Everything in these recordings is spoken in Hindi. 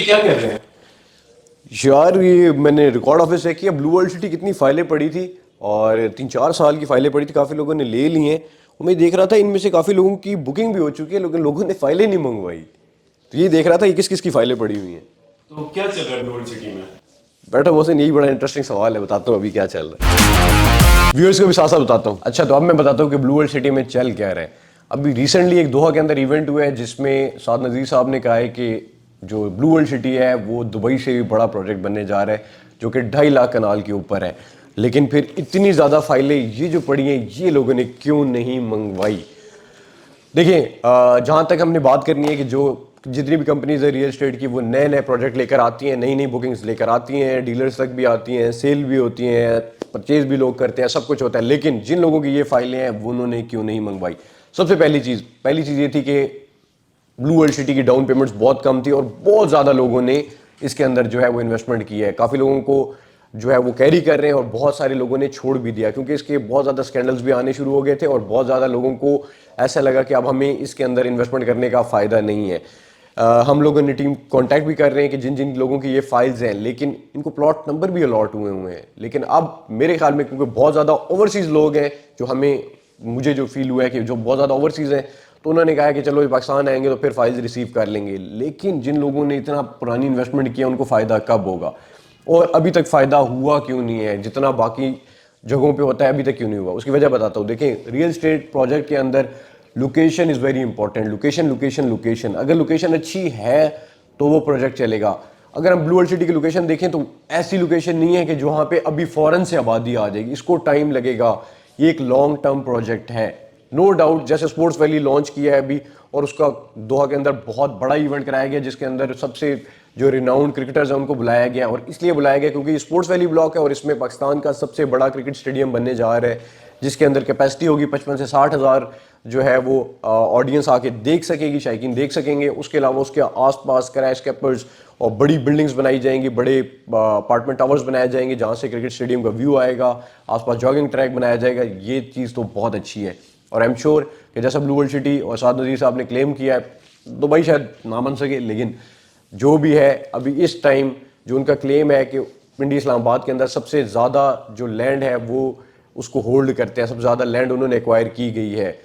क्या कर रहे हैं? यार ये मैंने रिकॉर्ड ऑफिस चेक किया, ब्लू वर्ल्ड सिटी कितनी फाइलें पड़ी थी और 3-4 साल की फाइलें पड़ी थी, काफ़ी लोगों ने ले ली हैं। और मैं देख रहा था इनमें से काफ़ी लोगों की बुकिंग भी हो चुकी है, लेकिन लोगों ने फाइलें नहीं मंगवाई। तो ये देख रहा था ये किस किस की फाइलें पड़ी हुई हैं। तो क्या चल रहा है ब्लू वर्ल्ड सिटी में? बैठा मोहसिन, यही बड़ा इंटरेस्टिंग सवाल है, बताता हूँ अभी क्या चल रहा है। व्यूअर्स को भी साथ साथ बताता हूँ। अच्छा, तो अब मैं बताता हूँ कि ब्लू वर्ल्ड सिटी में चल क्या रहा है। अभी रिसेंटली एक दोहा के अंदर इवेंट हुआ है जिसमें साद नज़ीर साहब ने कहा है कि जो ब्लू वर्ल्ड सिटी है वो दुबई से भी बड़ा प्रोजेक्ट बनने जा रहा है, जो कि 2.5 लाख कनाल के ऊपर है। लेकिन फिर इतनी ज़्यादा फाइलें ये जो पड़ी हैं, ये लोगों ने क्यों नहीं मंगवाई? देखिए, जहाँ तक हमने बात करनी है कि जो जितनी भी कंपनीज है रियल एस्टेट की, वो नए नए प्रोजेक्ट लेकर आती हैं, नई नई बुकिंग्स लेकर आती हैं, डीलर्स तक भी आती हैं, सेल भी होती हैं, परचेज भी लोग करते हैं, सब कुछ होता है। लेकिन जिन लोगों की ये फाइलें हैं वो उन्होंने क्यों नहीं मंगवाई? सबसे पहली चीज़ ये थी कि ब्लू वर्ल्ड सिटी की डाउन पेमेंट्स बहुत कम थी और बहुत ज़्यादा लोगों ने इसके अंदर जो है वो इन्वेस्टमेंट की है। काफ़ी लोगों को जो है वो कैरी कर रहे हैं और बहुत सारे लोगों ने छोड़ भी दिया, क्योंकि इसके बहुत ज़्यादा स्कैंडल्स भी आने शुरू हो गए थे और बहुत ज़्यादा लोगों को ऐसा लगा कि अब हमें इसके अंदर इन्वेस्टमेंट करने का फ़ायदा नहीं है। हम लोगों ने टीम कांटेक्ट भी कर रहे हैं कि जिन जिन लोगों की ये फाइल्स हैं, लेकिन इनको प्लॉट नंबर भी अलॉट हुए हैं। लेकिन अब मेरे ख्याल में क्योंकि बहुत ज़्यादा ओवरसीज़ लोग हैं, जो मुझे जो फील हुआ है कि जो बहुत ज़्यादा ओवरसीज़ हैं, तो उन्होंने कहा कि चलो पाकिस्तान आएंगे तो फिर फाइल्स रिसीव कर लेंगे। लेकिन जिन लोगों ने इतना पुरानी इन्वेस्टमेंट किया उनको फ़ायदा कब होगा? और अभी तक फ़ायदा हुआ क्यों नहीं है? जितना बाकी जगहों पे होता है अभी तक क्यों नहीं हुआ? उसकी वजह बताता हूँ। देखें, रियल एस्टेट प्रोजेक्ट के अंदर location is very important. Location अगर लोकेशन अच्छी है तो वो प्रोजेक्ट चलेगा। अगर हम ब्लू वर्ल्ड सिटी की लोकेशन देखें तो ऐसी लोकेशन नहीं है कि जहाँ पे अभी फ़ौरन से आबादी आ जाएगी, इसको टाइम लगेगा। ये एक लॉन्ग टर्म प्रोजेक्ट है, नो डाउट। जैसे स्पोर्ट्स वैली लॉन्च किया है अभी और उसका दोहा के अंदर बहुत बड़ा इवेंट कराया गया, जिसके अंदर सबसे जो रिनाउंड क्रिकेटर्स हैं उनको बुलाया गया, और इसलिए बुलाया गया क्योंकि ये स्पोर्ट्स वैली ब्लॉक है और इसमें पाकिस्तान का सबसे बड़ा क्रिकेट स्टेडियम बनने जा रहा है, जिसके अंदर कैपेसिटी होगी 55 से 60 हज़ार जो है वो ऑडियंस आके देख सकेगी, शायकीन देख सकेंगे। उसके अलावा उसके आसपास स्काई स्केपर्स और बड़ी बिल्डिंग्स बनाई जाएंगी, बड़े अपार्टमेंट टावर्स बनाए जाएंगे जहाँ से क्रिकेट स्टेडियम का व्यू आएगा, आसपास जॉगिंग ट्रैक बनाया जाएगा। ये चीज़ तो बहुत अच्छी है और आई एम श्योर कि जैसा ब्लू वर्ल्ड सिटी और साद नज़ीर साहब ने क्लेम किया है, दुबई शायद ना बन सके, लेकिन जो भी है अभी इस टाइम जो उनका क्लेम है कि पिंडी इस्लामाबाद के अंदर सबसे ज़्यादा जो लैंड है वो उसको होल्ड करते हैं, सबसे ज़्यादा लैंड उन्होंने एक्वायर की गई है,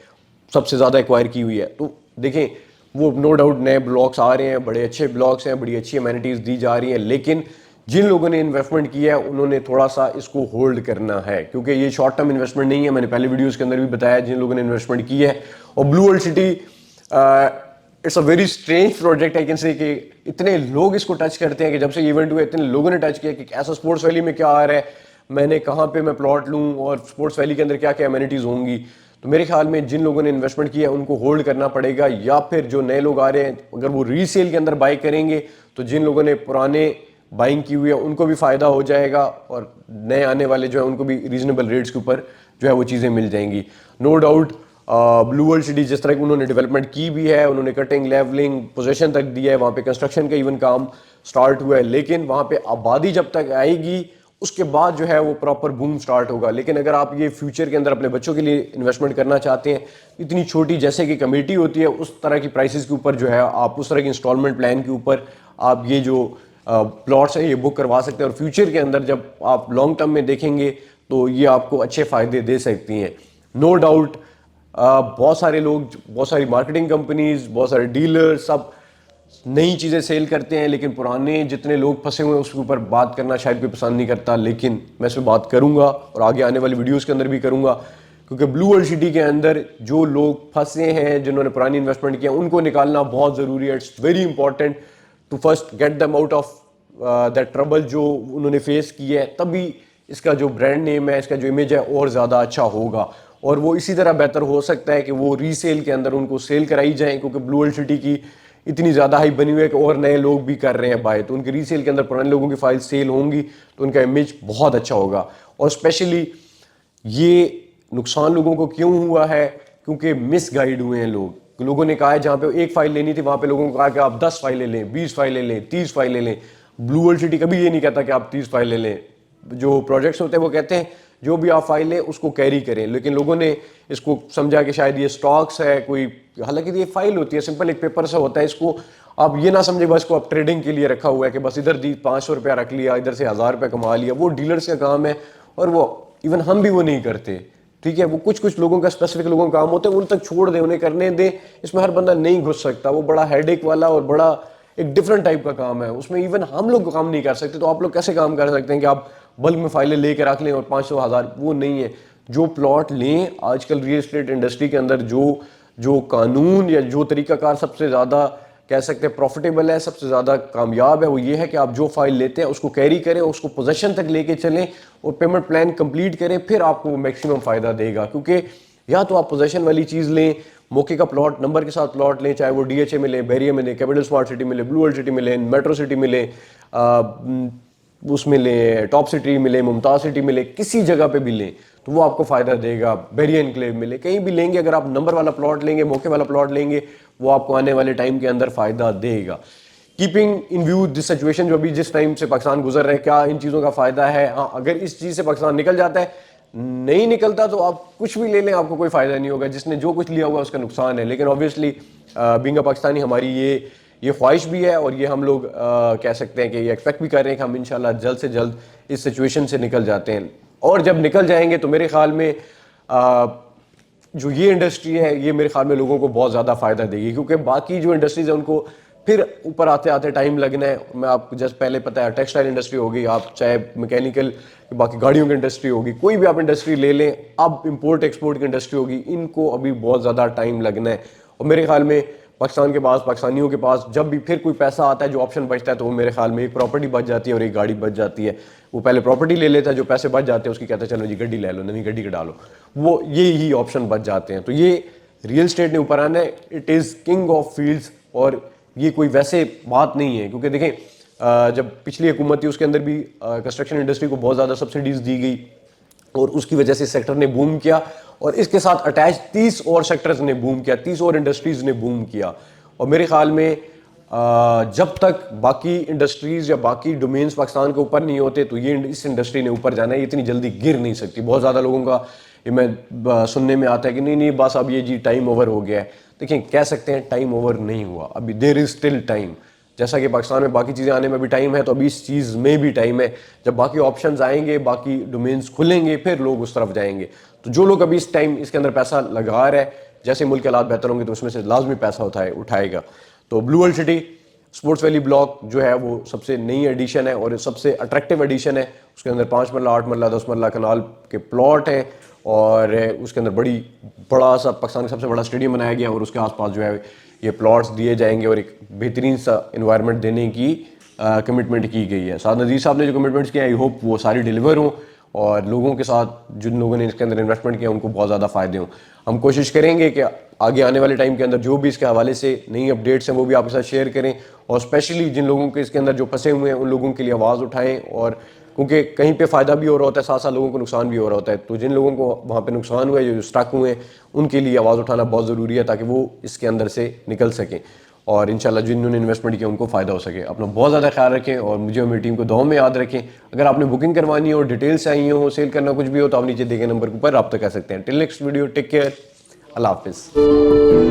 सबसे ज़्यादा एक्वायर की हुई है। तो देखें, वो नो डाउट नए ब्लॉक्स आ रहे हैं, बड़े अच्छे ब्लॉक्स हैं, बड़ी अच्छी अमेनिटीज़ दी जा रही हैं, लेकिन जिन लोगों ने इन्वेस्टमेंट किया है उन्होंने थोड़ा सा इसको होल्ड करना है, क्योंकि ये शॉर्ट टर्म इन्वेस्टमेंट नहीं है। मैंने पहले वीडियोस के अंदर भी बताया जिन लोगों ने इन्वेस्टमेंट की है। और blue world city it's a very strange project, I can say कि इतने लोग इसको टच करते हैं कि जब से इवेंट हुए इतने लोगों ने टच किया कि ऐसा स्पोर्ट्स वैली में क्या आ रहा है, मैंने कहाँ पे मैं प्लॉट लूँ और स्पोर्ट्स वैली के अंदर क्या क्या अमेनिटीज़ होंगी। तो मेरे ख्याल में जिन लोगों ने इन्वेस्टमेंट किया है उनको होल्ड करना पड़ेगा, या फिर जो नए लोग आ रहे हैं अगर वो रीसेल के अंदर बाई करेंगे तो जिन लोगों ने पुराने बाइंग की हुई है उनको भी फ़ायदा हो जाएगा और नए आने वाले जो है उनको भी रीजनेबल रेट्स के ऊपर जो है वो चीज़ें मिल जाएंगी। No doubt blue world city जिस तरह की उन्होंने डेवलपमेंट की भी है, उन्होंने कटिंग, लेवलिंग, पोजीशन तक दिया है, वहाँ पे कंस्ट्रक्शन का इवन काम स्टार्ट हुआ है, लेकिन वहाँ पे आबादी जब तक आएगी उसके बाद जो है वो प्रॉपर बूम स्टार्ट होगा। लेकिन अगर आप ये फ्यूचर के अंदर अपने बच्चों के लिए इन्वेस्टमेंट करना चाहते हैं, इतनी छोटी जैसे कि कमेटी होती है उस तरह की प्राइसेस के ऊपर जो है आप उस तरह की इंस्टॉलमेंट प्लान के ऊपर आप ये जो प्लॉट्स हैं ये बुक करवा सकते हैं, और फ्यूचर के अंदर जब आप लॉन्ग टर्म में देखेंगे तो ये आपको अच्छे फ़ायदे दे सकती हैं। नो डाउट बहुत सारे लोग, बहुत सारी मार्केटिंग कंपनीज, बहुत सारे डीलर सब नई चीज़ें सेल करते हैं, लेकिन पुराने जितने लोग फंसे हुए हैं उसके ऊपर बात करना शायद कोई पसंद नहीं करता, लेकिन मैं इस पर बात करूंगा और आगे आने वाली वीडियोस के अंदर भी करूंगा, क्योंकि ब्लू वर्ल्ड सिटी के अंदर जो लोग फंसे हैं, जिन्होंने पुरानी इन्वेस्टमेंट किया, उनको निकालना बहुत ज़रूरी है। It's very important to first get them out of that trouble जो उन्होंने फेस की है, तभी इसका जो ब्रांड नेम है, इसका जो इमेज है और ज़्यादा अच्छा होगा, और वो इसी तरह बेहतर हो सकता है कि वो रीसेल के अंदर उनको सेल कराई जाए, क्योंकि ब्लू वर्ल्ड सिटी की इतनी ज़्यादा हाइप बनी हुई है कि और नए लोग भी कर रहे हैं बाय, तो उनके रीसेल के अंदर पुराने लोगों की फाइल सेल होंगी तो उनका इमेज बहुत अच्छा होगा। और स्पेशली ये नुकसान लोगों को क्यों हुआ है, क्योंकि मिस गाइड हुए हैं लोगों ने कहा है जहाँ पे एक फाइल लेनी थी वहाँ पे लोगों को कहा कि आप 10 फाइलें लें, 20 फाइलें लें, 30 फाइलें लें। ब्लू वर्ल्ड सिटी कभी ये नहीं कहता कि आप 30 फाइलें लें। जो प्रोजेक्ट्स होते हैं वो कहते हैं जो भी आप फाइल लें उसको कैरी करें। लेकिन लोगों ने इसको समझा कि शायद ये स्टॉक्स है कोई, हालांकि ये फाइल होती है, सिंपल एक पेपर सा होता है। इसको आप ये ना समझे बस को आप ट्रेडिंग के लिए रखा हुआ है कि बस इधर दी 500 रुपया रख लिया, इधर से 1000 रुपया कमा लिया। वो डीलर्स का काम है और वो इवन हम भी वो नहीं करते, ठीक है। वो कुछ लोगों का, स्पेसिफिक लोगों का काम होता है, उन तक छोड़ दे, उन्हें करने दे। इसमें हर बंदा नहीं घुस सकता, वो बड़ा हेडेक वाला और बड़ा एक डिफरेंट टाइप का काम है। उसमें इवन हम लोग काम नहीं कर सकते, तो आप लोग कैसे काम कर सकते हैं कि आप बल्क में फाइलें लेके रख लें और 500-1000? वो नहीं है। जो प्लॉट लें आजकल रियल एस्टेट इंडस्ट्री के अंदर, जो कानून या जो तरीकाकार सबसे ज़्यादा कह सकते हैं प्रॉफिटेबल है, सबसे ज़्यादा कामयाब है, वो ये है कि आप जो फाइल लेते हैं उसको कैरी करें, उसको पोजेशन तक लेके चलें और पेमेंट प्लान कंप्लीट करें, फिर आपको वो मैक्सिमम फ़ायदा देगा। क्योंकि या तो आप पोजेशन वाली चीज़ लें, मौके का प्लॉट, नंबर के साथ प्लॉट लें, चाहे वो डीएचए मिले, बैरिया मिले, कैपिटल स्मार्ट सिटी मिले, ब्लू वर्ल्ड सिटी मिले, मेट्रो सिटी मिले, उसमें लें, टॉप सिटी मिले, मुमताज़ सिटी मिले, किसी जगह पे भी लें तो वो आपको फ़ायदा देगा। बैरिया इनक्लेव मिले, कहीं भी लेंगे, अगर आप नंबर वाला प्लॉट लेंगे, मौके वाला प्लॉट लेंगे, वो आपको आने वाले टाइम के अंदर फ़ायदा देगा। Keeping in view this situation, जो अभी जिस टाइम से पाकिस्तान गुजर रहा है, क्या इन चीज़ों का फ़ायदा है? हाँ, अगर इस चीज़ से पाकिस्तान निकल जाता है, नहीं निकलता तो आप कुछ भी ले लें, आपको कोई फ़ायदा नहीं होगा। जिसने जो कुछ लिया हुआ उसका नुकसान है। लेकिन ऑब्वियसली बीइंग अ पाकिस्तानी हमारी ये ख्वाहिश भी है और ये हम लोग कह सकते हैं कि ये एक्सपेक्ट भी कर रहे हैं कि हम इंशाल्लाह जल्द से जल्द इस सिचुएशन से निकल जाते हैं। और जब निकल जाएंगे तो मेरे ख्याल में जो ये इंडस्ट्री है, ये मेरे ख्याल में लोगों को बहुत ज़्यादा फ़ायदा देगी, क्योंकि बाकी जो इंडस्ट्रीज़ है उनको फिर ऊपर आते आते टाइम लगना है। मैं आपको जस्ट पहले पता है, टेक्सटाइल इंडस्ट्री होगी, आप चाहे मैकेनिकल, बाकी गाड़ियों की इंडस्ट्री होगी, कोई भी आप इंडस्ट्री ले लें, अब इंपोर्ट एक्सपोर्ट की इंडस्ट्री होगी, इनको अभी बहुत ज़्यादा टाइम लगना है। और मेरे ख्याल में पाकिस्तान के पास, पाकिस्तानियों के पास जब भी फिर कोई पैसा आता है, जो ऑप्शन बचता है, तो वो मेरे ख्याल में एक प्रॉपर्टी बच जाती है और एक गाड़ी बच जाती है। वो पहले प्रॉपर्टी ले लेता है, जो पैसे बच जाते हैं उसकी कहता है चलो जी गड्डी ले लो, नई गड्डी का डालो, वो ये ही ऑप्शन बच जाते हैं। तो ये रियल स्टेट ने ऊपर आना है, it is king of fields. और ये कोई वैसे बात नहीं है, क्योंकि देखें जब पिछली हुकूमत थी उसके अंदर भी कंस्ट्रक्शन इंडस्ट्री को बहुत ज़्यादा सब्सिडीज़ दी गई और उसकी वजह से सेक्टर ने बूम किया। और इसके साथ अटैच 30 और सेक्टर्स ने बूम किया, 30 और इंडस्ट्रीज़ ने बूम किया। और मेरे ख्याल में जब तक बाकी इंडस्ट्रीज़ या बाकी डोमेन्स पाकिस्तान के ऊपर नहीं होते तो ये इस इंडस्ट्री ने ऊपर जाना है, ये इतनी जल्दी गिर नहीं सकती। बहुत ज़्यादा लोगों का ये मैं सुनने में आता है कि नहीं बस अब ये जी टाइम ओवर हो गया है। देखिए, कह सकते हैं टाइम ओवर नहीं हुआ, अभी देयर इज़ स्टिल टाइम। जैसा कि पाकिस्तान में बाकी चीज़ें आने में भी टाइम है, तो अभी इस चीज़ में भी टाइम है। जब बाकी ऑप्शंस आएंगे, बाकी डोमेन्स खुलेंगे, फिर लोग उस तरफ जाएंगे। तो जो लोग अभी इस टाइम इसके अंदर पैसा लगा रहे हैं, जैसे मुल्क के हालात बेहतर होंगे तो उसमें से लाजमी पैसा उठाएगा। तो blue world city sports valley block जो है वो सबसे नई एडिशन है और सबसे अट्रैक्टिव एडिशन है। उसके अंदर 5 मरला, 8 मरला, 10 मरला कनाल के प्लॉट हैं और उसके अंदर बड़ा सा पाकिस्तान का सबसे बड़ा स्टेडियम बनाया गया और उसके आसपास जो है ये प्लॉट्स दिए जाएंगे और एक बेहतरीन सा इन्वायरमेंट देने की कमिटमेंट की गई है। साद नज़ीर साहब ने जो कमिटमेंट्स किए, आई होप वो सारी डिलीवर हों और लोगों के साथ जिन लोगों ने इसके अंदर इन्वेस्टमेंट किया उनको बहुत ज़्यादा फ़ायदे हों। हम कोशिश करेंगे कि आगे आने वाले टाइम के अंदर जो भी इसके हवाले से नई अपडेट्स हैं वो भी आपके साथ शेयर करें और स्पेशली जिन लोगों के इसके अंदर जो फंसे हुए हैं उन लोगों के लिए आवाज़ उठाएं। और क्योंकि कहीं पे फ़ायदा भी हो रहा होता है, साथ साथ लोगों को नुकसान भी हो रहा होता है, तो जिन लोगों को वहाँ पे नुकसान हुआ है, जो स्टक हुए हैं, उनके लिए आवाज़ उठाना बहुत ज़रूरी है ताकि वो इसके अंदर से निकल सकें और इंशाल्लाह जिन्होंने इन्वेस्टमेंट किया उनको फ़ायदा हो सके। अपना बहुत ज़्यादा ख्याल रखें और मुझे और मेरी टीम को दुआ में याद रखें। अगर आपने बुकिंग करवानी हो, डिटेल्स चाहिए हो, सेल करना कुछ भी हो, तो आप नीचे दिए गए नंबर के ऊपर रब्ता कर सकते हैं। Till next video, take care, अल्लाह हाफिज़।